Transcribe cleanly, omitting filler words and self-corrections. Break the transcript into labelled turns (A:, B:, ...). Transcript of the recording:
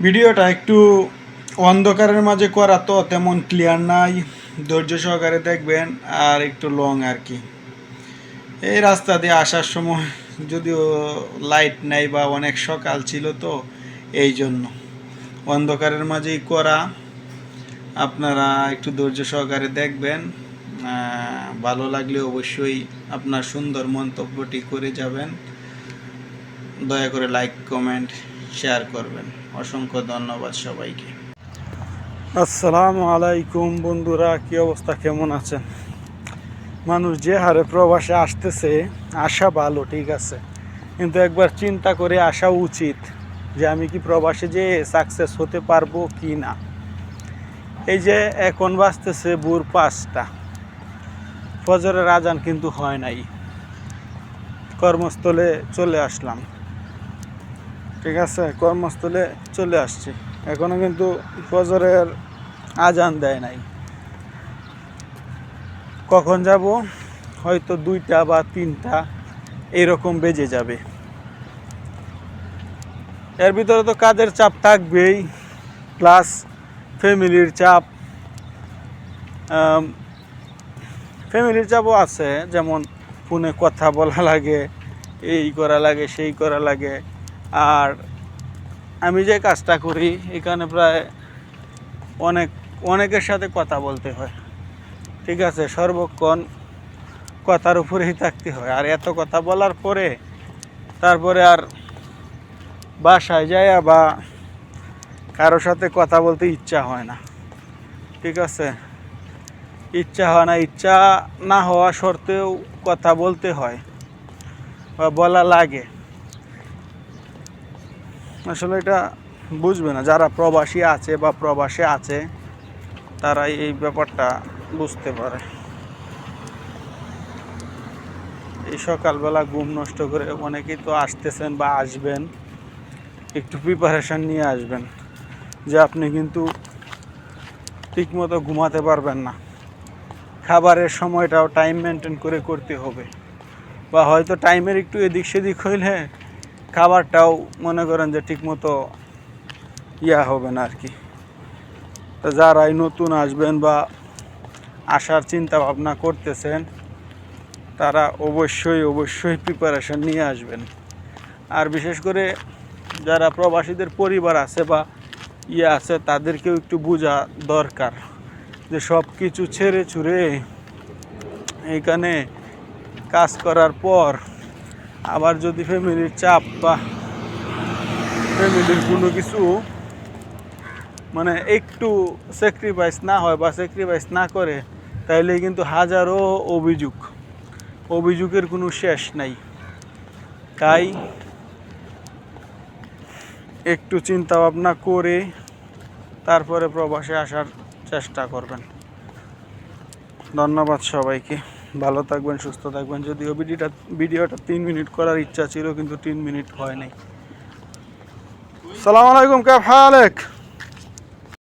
A: ভিডিওটা একটু অন্ধকারের মাঝে করা তো তেমন ক্লিয়ার নাই, ধৈর্য সহকারে দেখবেন। আর একটু লং আর কি। এই রাস্তা দিয়ে আসার সময় যদিও লাইট নাই বা অনেক সকাল ছিল, তো এই জন্য অন্ধকারের মাঝেই করা। আপনারা একটু ধৈর্য সহকারে দেখবেন। ভালো লাগলে অবশ্যই আপনার সুন্দর মন্তব্যটি করে যাবেন। দয়া করে লাইক কমেন্ট শেয়ার করবেন। অসংখ্য ধন্যবাদ সবাইকে। আসসালামু আলাইকুম বন্ধুরা, কি অবস্থা, কেমন আছেন? মানুষ যে হারে প্রবাসে আসতেছে, আসা ভালো, ঠিক আছে, কিন্তু একবার চিন্তা করে আসা উচিত যে আমি কি প্রবাসে যে সাকসেস হতে পারবো কি না। এই যে এখন বাজতেছে ভোর 5টা, ফজরের আজান কিন্তু হয় নাই। কর্মস্থলে চলে আসলাম, ঠিক আছে, কর্মস্থলে চলে আসছি, এখনো কিন্তু ফজরের আজান দেয় নাই। কখন যাব? হয়তো 2টা বা 3টা এরকম বেজে যাবে। এর ভিতরে তো কাজের চাপ থাকবেই, প্লাস ফ্যামিলির চাপ। ফ্যামিলির চাপও আছে, যেমন ফোনে কথা বলা লাগে, এই করা লাগে, সেই করা লাগে। আর আমি যে কাজটা করি এখানে প্রায় অনেকের সাথে কথা বলতে হয়, ঠিক আছে, সর্বক্ষণ কথার উপরেই থাকতে হয়। আর এত কথা বলার পরে তারপরে আর বাসায় যায় বা কারোর সাথে কথা বলতে ইচ্ছা হয় না, ঠিক আছে। ইচ্ছা হয় না, ইচ্ছা না হওয়া সত্ত্বেও কথা বলতে হয় বা বলা লাগে। আসলে এটা বুঝবে না যারা প্রবাসী আছে বা প্রবাসে আছে, তারাই এই ব্যাপারটা বুঝতে পারে। এই সকালবেলা ঘুম নষ্ট করে অনেকেই তো আসতেছেন বা আসবেন, একটু প্রিপারেশান নিয়ে আসবেন যে আপনি কিন্তু ঠিকমতো ঘুমাতে পারবেন না। খাবারের সময়টাও টাইম মেনটেন করে করতে হবে, বা হয়তো টাইমের একটু এদিক সেদিক হইলে খাবারটাও মনে করেন যে ঠিকমতো হবে না আর কি। তো যারাই নতুন আসবেন বা আসার চিন্তা ভাবনা করতেছেন, তারা অবশ্যই প্রিপারেশান নিয়ে আসবেন। আর বিশেষ করে যারা প্রবাসীদের পরিবার আছে বা আছে, তাদেরকেও একটু বোঝা দরকার যে সব কিছু ছেড়ে ছুড়ে এখানে কাজ করার পর আবার যদি ফ্যামিলির চাপ বা ফ্যামিলির কোনো কিছু মানে একটু স্যাক্রিফাইস না হয় বা স্যাক্রিফাইস না করে, তাইলে কিন্তু হাজারো অভিযোগের কোনো শেষ নাই। তাই একটু চিন্তা ভাবনা করে তারপরে প্রবাসে আসার চেষ্টা করবেন। ধন্যবাদ সবাইকে, ভালো থাকবেন, সুস্থ থাকবেন। যদিও ভিডিওটা 3 মিনিট করার ইচ্ছা ছিল, কিন্তু 3 মিনিট হয় নাই। সালাম আলাইকুম, কে হালেক?